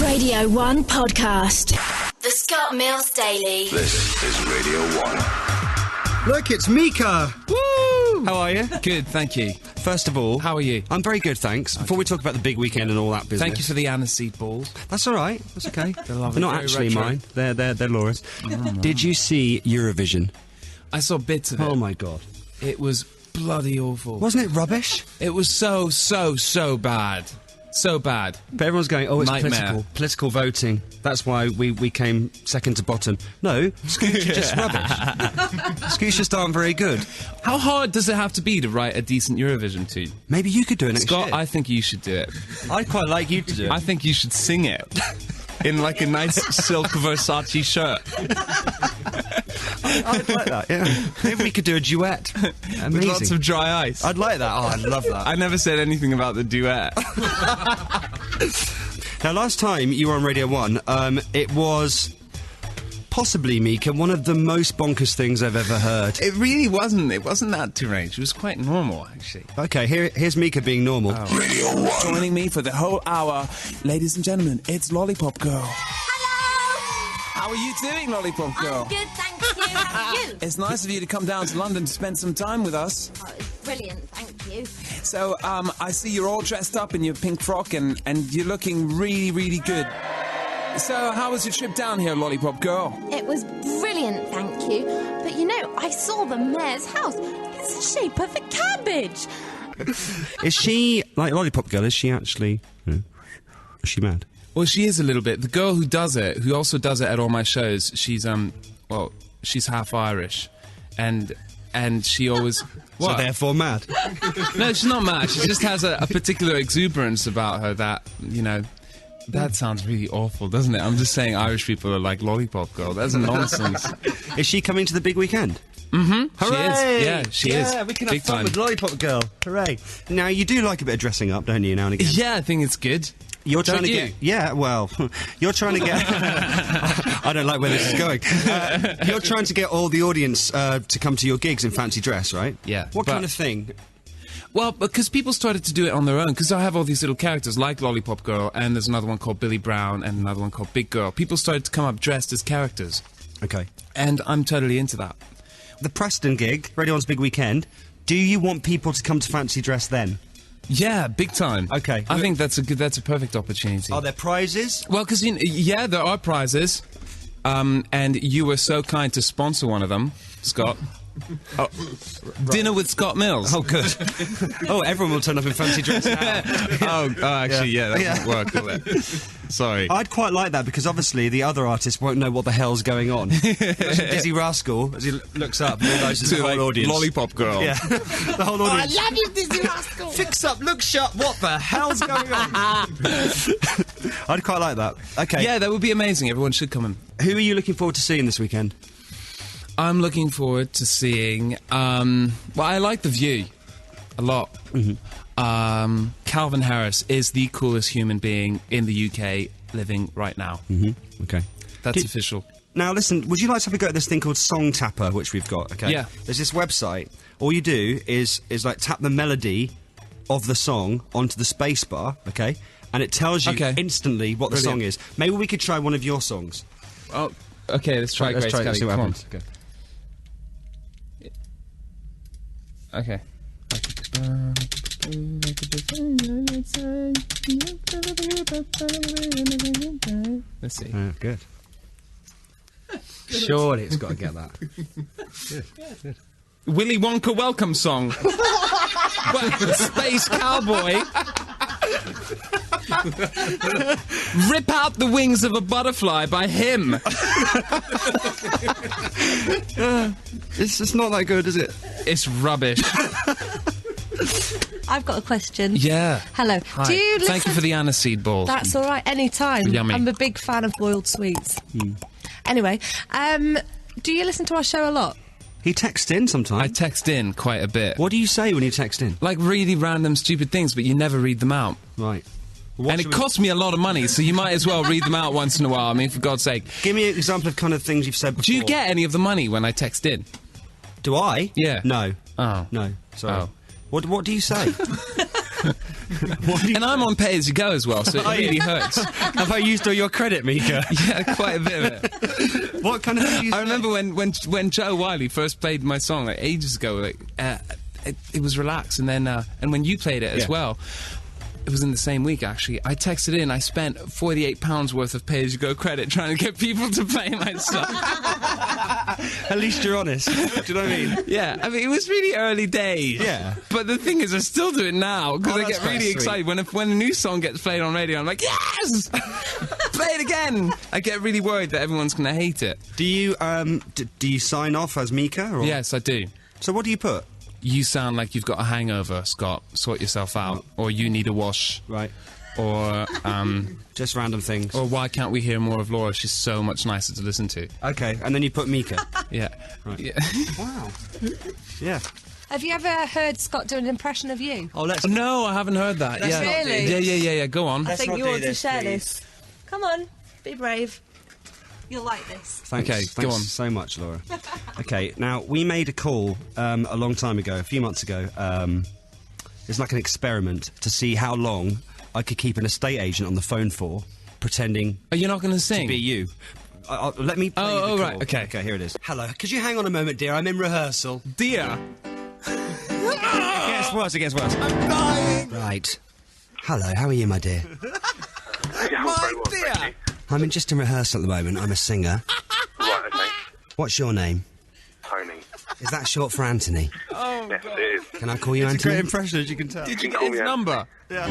Radio 1 podcast. The Scott Mills Daily. This is Radio 1. Look, it's Mika! Woo! How are you? Good, thank you. First of all... How are you? I'm very good, thanks. Before we talk about the big weekend and all that business... Thank you for the aniseed balls. That's all right. That's okay. They're lovely. They're not Very actually retro. mine. They're Laura's. Did you see Eurovision? I saw bits of it. Oh, my God. It was bloody awful. Wasn't it rubbish? It was so bad. So bad. But everyone's going, oh, it's Nightmare. political voting. That's why we came second to bottom. No, Scoots are just rubbish. Scoots just aren't very good. How hard does it have to be to write a decent Eurovision tune? Maybe you could do it next Scott, year. I think you should do it. I'd quite like you to do it. I think you should sing it. In like a nice silk Versace shirt. I'd like that, yeah. Maybe we could do a duet. Amazing. With lots of dry ice. I'd like that. Oh, I'd love that. I never said anything about the duet. Now, last time you were on Radio 1, it was possibly, Mika, one of the most bonkers things I've ever heard. It really wasn't. It wasn't that deranged. It was quite normal, actually. Okay, here's Mika being normal. Oh. Radio 1. Joining me for the whole hour, ladies and gentlemen, it's Lollipop Girl. Hello! How are you doing, Lollipop Girl? I'm good, thank you. How are you? It's nice of you to come down to London to spend some time with us. Oh, it's brilliant, thank you. So, I see you're all dressed up in your pink frock and you're looking really, really good. So, how was your trip down here, Lollipop Girl? It was brilliant, thank you. But you know, I saw the mayor's house. It's the shape of a cabbage. Is she, like Lollipop Girl, is she actually... is she mad? Well, she is a little bit. The girl who does it, who also does it at all my shows, she's she's half Irish, and she always So therefore mad. No, she's not mad. She just has a particular exuberance about her that, you know. That sounds really awful, doesn't it? I'm just saying Irish people are like Lollipop Girl. That's nonsense. Is she coming to the big weekend? Mm-hmm. Hooray! She is. Yeah, she is. Yeah, we can Big have fun time. with Lollipop Girl. Hooray. Now, you do like a bit of dressing up, don't you, now and again? Yeah, I think it's good. You're trying Don't to you? get... Yeah, well, you're trying to get... I don't like where this is going. You're trying to get all the audience to come to your gigs in fancy dress, right? Yeah, What but- kind of thing? Well, because people started to do it on their own, because I have all these little characters like Lollipop Girl, and there's another one called Billy Brown, and another one called Big Girl. People started to come up dressed as characters, Okay. and I'm totally into that. The Preston gig, Radio 1's big weekend, do you want people to come to fancy dress then? Yeah, big time. Okay. I think that's a perfect opportunity. Are there prizes? Well, because yeah, there are prizes, and you were so kind to sponsor one of them, Scott. Oh, Dinner with Scott Mills. Oh, good. Oh, everyone will turn up in fancy dress now. Actually, yeah, that won't work, will it? Sorry. I'd quite like that, because obviously the other artists won't know what the hell's going on. Dizzy Rascal, as he looks up, realises the To, whole like, audience. Lollipop Girl. Yeah, the whole audience. I love you, Dizzy Rascal. Fix up, look sharp, what the hell's going on? I'd quite like that. Okay. Yeah, that would be amazing. Everyone should come in. Who are you looking forward to seeing this weekend? I'm looking forward to seeing. Well, I like The View a lot. Mm-hmm. Calvin Harris is the coolest human being in the UK living right now. Mm-hmm. Okay. That's official. Now, listen, would you like to have a go at this thing called Song Tapper, which we've got, okay? Yeah. There's this website. All you do is like tap the melody of the song onto the space bar, okay? And it tells you Okay. instantly what the Brilliant. song is. Maybe we could try one of your songs. Oh, okay. Let's try. Let's Grace try it, let's see Kelly. what Come on. happens. Okay. Okay. Let's see. Good. Surely it's got to get that. Willy Wonka welcome song. Space Cowboy. Rip out the wings of a butterfly by him. It's not that good, is it? It's rubbish. I've got a question. Yeah. Hello. Hi. Do you listen? Thank you for the aniseed balls. That's all right. Anytime. Yummy. I'm a big fan of boiled sweets. Anyway, do you listen to our show a lot? He texts in I sometimes. text in quite a bit. What do you say when you text in? Like really random stupid things, but you never read them out. Right. And it costs me a lot of money, so you might as well read them out once in a while. I mean, for God's sake. Give me an example of kind of things you've said before. Do you get any of the money when I text in? Do I? Yeah. No. Oh. No. Sorry. Oh. What do you say? And I'm on pay as you go as well, so it really hurts. Have I used all your credit, Mika? Yeah, quite a bit of it. What kind of thing do you I remember when Joe Wiley first played my song like ages ago. Like it was Relax, and then and when you played it as well. It was in the same week, actually. I texted in, I spent £48 worth of pay-as-you-go credit trying to get people to play my song. At least you're honest. Do you know what I mean? Yeah, I mean, it was really early days. Yeah. But the thing is, I still do it now, because I that's get really quite excited. When a new song gets played on radio, I'm like, yes! Play it again! I get really worried that everyone's going to hate it. Do you, do you sign off as Mika? Or? Yes, I do. So what do you put? You sound like you've got a hangover, Scott. Sort yourself out. Or you need a wash. Right. Or, Just random things. or why can't we hear more of Laura? She's so much nicer to listen to. Okay, and then you put Mika. Yeah. Right. Yeah. Wow. Yeah. Have you ever heard Scott do an impression of you? Oh, let's... No, I haven't heard that. Let's Yeah. not do this. Yeah. Go on. I think not you do ought to this, share please. this. Come on, be brave. You'll like this. Thanks, Okay, thanks go on. so much, Laura. Okay, now, we made a call a long time ago, a few months ago. It's like an experiment to see how long I could keep an estate agent on the phone for, pretending Are you not going to sing? to be you. Let me play you the oh, call. right, okay. Okay, here it is. Hello, could you hang on a moment, dear? I'm in rehearsal. Dear. It gets worse. I'm dying. Right. Hello, how are you, my dear? My dear. I'm just in rehearsal at the moment. I'm a singer. Right, okay. What's your name? Tony. Is that short for Anthony? Yes, it is. Can I call you Anthony? impression, as you can tell. Did you can get call his me number? Yeah.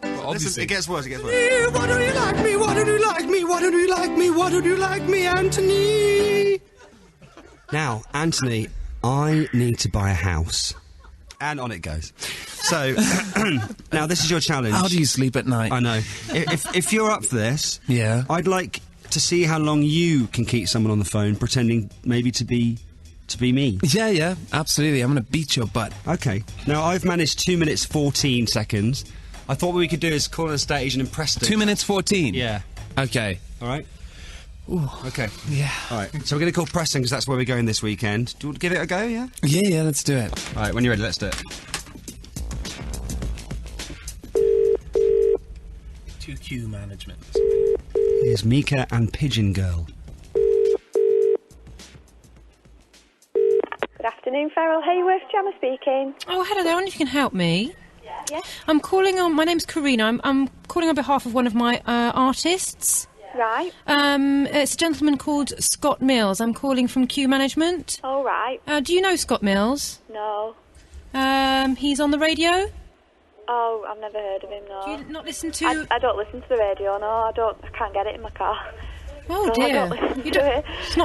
Well, obviously. It gets worse. Why don't you like me? Why don't you like me? Why don't you like me? Why don't you like me, Anthony? Now, Anthony, I need to buy a house. And on it goes. So, now this is your challenge. How do you sleep at night? I know. If you're up for this, Yeah. I'd like to see how long you can keep someone on the phone pretending maybe to be me. Yeah, absolutely. I'm going to beat your butt. Okay. Now, I've managed 2 minutes 14 seconds. I thought what we could do is call an estate agent and impress them. 2 minutes 14? Yeah. Okay. All right? Okay. Yeah. All right. So we're going to call Preston because that's where we're going this weekend. Do you want to give it a go, yeah? Yeah, let's do it. All right, when you're ready, let's do it. 2Q management. Here's Mika and Pigeon Girl. Good afternoon, Farrell Hayworth. Gemma speaking. Oh, hello there. I wonder if you can help me. Yes. I'm calling on. My name's Karina. I'm calling on behalf of one of my artists. Right. It's a gentleman called Scott Mills. I'm calling from Q Management. All right. Do you know Scott Mills? No. He's on the radio. Oh, I've never heard of him, no. Do you not listen to? I don't listen to the radio, no. I can't get it in my car. Oh No, I dear. don't listen You to don't- it. It's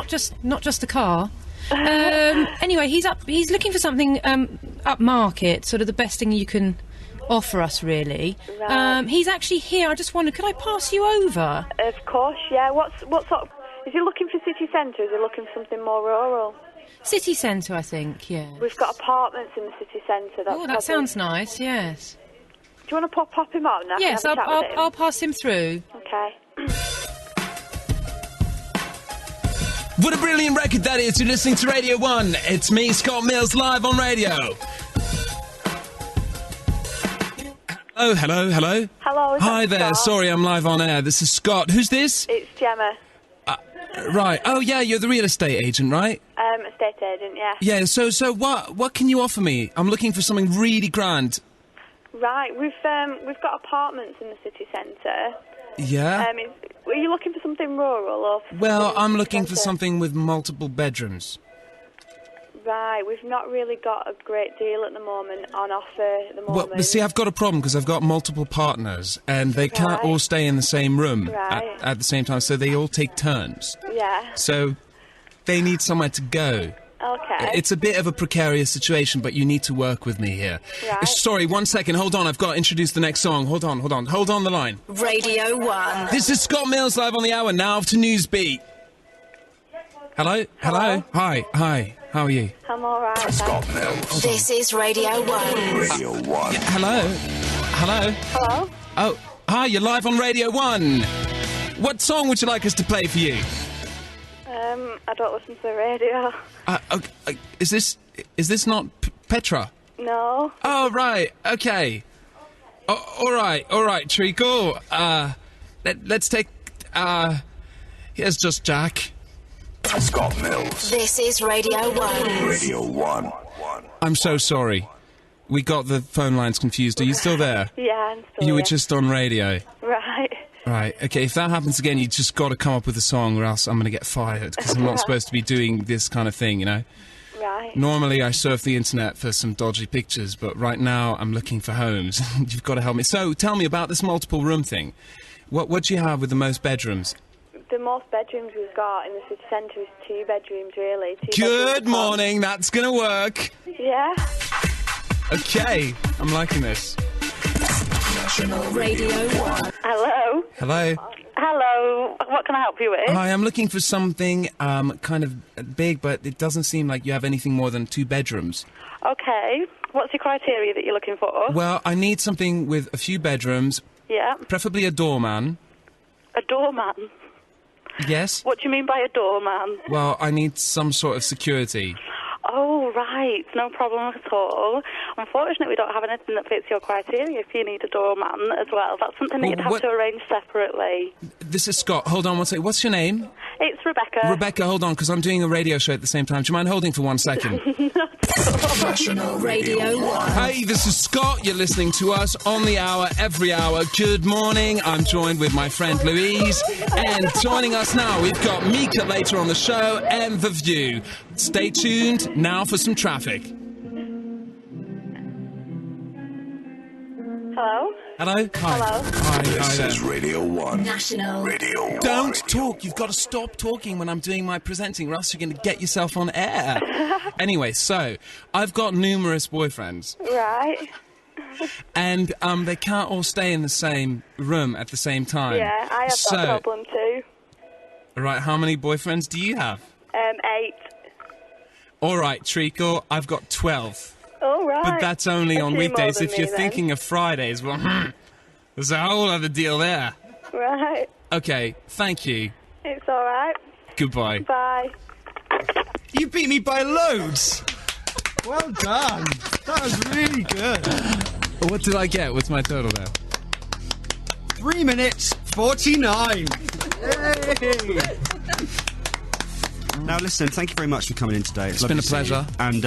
not just the car. Anyway, he's looking for something upmarket, sort of the best thing you can offer us, really. Right. He's actually here. I just wondered, could I pass you over? Of course, yeah. What sort of... Is he looking for city centre? Is he looking for something more rural? City centre, I think. Yeah. We've got apartments in the city centre. Oh, that sounds nice. Yes. Do you want to pop him on? I Yes, can have a chat with him? I'll pass him through. Okay. What a brilliant record that is. You're listening to Radio 1. It's me, Scott Mills, live on radio. Oh, hello. Hello. Is Hi that there. Scott? Sorry, I'm live on air. This is Scott. Who's this? It's Gemma. Right. Oh, yeah, you're the real estate agent, right? Estate agent, yeah. Yeah, so what can you offer me? I'm looking for something really grand. Right, we've got apartments in the city centre. Yeah? Are you looking for something rural or? Well, something I'm city looking for centre? something with multiple bedrooms. Right, we've not really got a great deal at the moment on offer at the moment. Well, but see, I've got a problem because I've got multiple partners and they can't Right. all stay in the same room Right. at the same time, so they all take turns. Yeah. So they need somewhere to go. Okay. It's a bit of a precarious situation, but you need to work with me here. Right. Sorry, 1 second. Hold on. I've got to introduce the next song. Hold on. Hold on the line. Radio 1. This is Scott Mills live on the hour now to Newsbeat. Hello? Hi. How are you? I'm all right. Scott thanks. Mills. This is Radio 1. Radio 1. Hello? Hello. Oh, hi, you're live on Radio 1. What song would you like us to play for you? I don't listen to the radio. Is this not Petra? No. Oh, right, okay. All right, Treacle. Let's take. Here's just Jack. Scott Mills. This is Radio 1. Radio 1. I'm so sorry. We got the phone lines confused. Are you still there? Yeah, I'm still You were here. just on radio. Right. Right, okay, if that happens again, you just got to come up with a song or else I'm going to get fired, because I'm not supposed to be doing this kind of thing, you know? Right. Normally I surf the internet for some dodgy pictures, but right now I'm looking for homes. You've got to help me. So, tell me about this multiple room thing. What do you have with the most bedrooms? The most bedrooms we've got in the city centre is 2 bedrooms, really. Good morning, that's going to work. Yeah. Okay, I'm liking this. Radio 1. Hello. Hello? Hello. What can I help you with? Hi, I'm looking for something kind of big, but it doesn't seem like you have anything more than 2 bedrooms. Okay. What's your criteria that you're looking for? Well, I need something with a few bedrooms, Yeah. preferably a doorman. A doorman. Yes? What do you mean by a doorman? Well, I need some sort of security. Oh, right. No problem at all. Unfortunately, we don't have anything that fits your criteria if you need a doorman as well. That's something that Well, you'd have what- to arrange separately. This is Scott. Hold on one second. What's your name? It's Rebecca. Rebecca, hold on, because I'm doing a radio show at the same time. Do you mind holding for 1 second? Radio 1. Hey, this is Scott. You're listening to us on the hour, every hour. Good morning. I'm joined with my friend Louise. And joining us now, we've got Mika later on the show and The View. Stay tuned now for some traffic. Hello? Hello? Hi. Hello? Hi, This there. is Radio 1. National. Radio 1. Don't talk. You've got to stop talking when I'm doing my presenting, or else you're going to get yourself on air. Anyway, so I've got numerous boyfriends, Right. and they can't all stay in the same room at the same time. Yeah, I have so, that problem too. Right, how many boyfriends do you have? 8. All right, Treacle, I've got 12. Oh, right. But that's only A on few weekdays. more If than you're me, then. thinking of Fridays, well, there's a whole other deal there. Right. Okay, thank you. It's all right. Goodbye. Bye. You beat me by loads. Well done. That was really good. What did I get? What's my total there? 3 minutes 49. Yay. Now listen, thank you very much for coming in today. It's been lovely a to see you. pleasure. And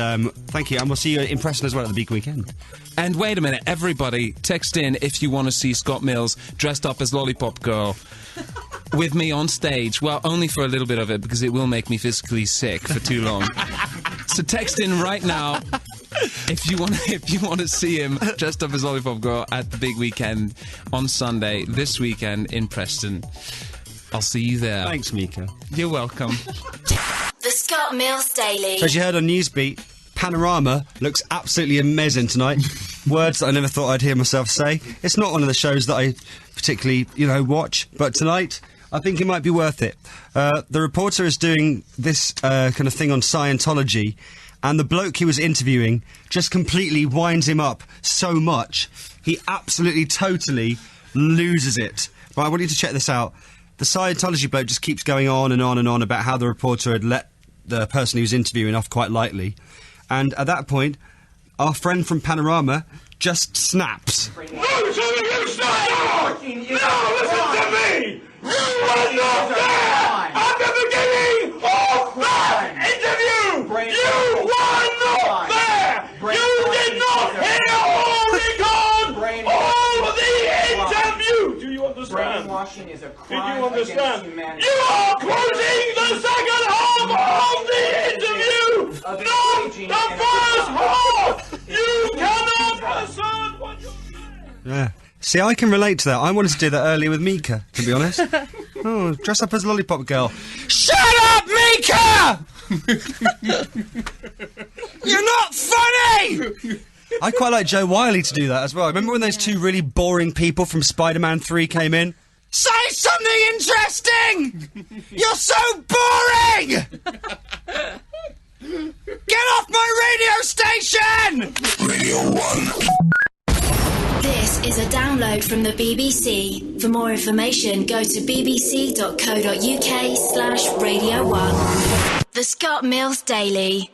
thank you. And we'll see you in Preston as well at the big weekend. And wait a minute, everybody, text in if you want to see Scott Mills dressed up as Lollipop Girl with me on stage. Well, only for a little bit of it, because it will make me physically sick for too long. So text in right now if you want to see him dressed up as Lollipop Girl at the big weekend on Sunday, this weekend in Preston. I'll see you there. Thanks, Mika. You're welcome. The Scott Mills Daily. So as you heard on Newsbeat, Panorama looks absolutely amazing tonight. Words that I never thought I'd hear myself say. It's not one of the shows that I particularly, watch, but tonight I think it might be worth it. The reporter is doing this kind of thing on Scientology, and the bloke he was interviewing just completely winds him up so much, he absolutely, totally loses it. Right, I want you to check this out. The Scientology bloke just keeps going on and on and on about how the reporter had let the person he was interviewing off quite lightly. And at that point, our friend from Panorama just snaps. No, you stop! No, listen to me! You were not there at the beginning of that interview! You were not there! You did not hear or record all the interview! Do you understand? Brainwashing is a crime. Did you understand? Against humanity. You are quoting the second half of the interview! Not the first half! You cannot discern what you're doing! Yeah. See, I can relate to that. I wanted to do that earlier with Mika, to be honest. Oh, dress up as a Lollipop Girl. Shut up, Mika! You're not funny! I quite like Joe Wiley to do that as well. Remember when those two really boring people from Spider-Man 3 came in? Say something interesting! You're so boring! Get off my radio station! Radio 1. This is a download from the BBC. For more information, go to bbc.co.uk/Radio 1. The Scott Mills Daily.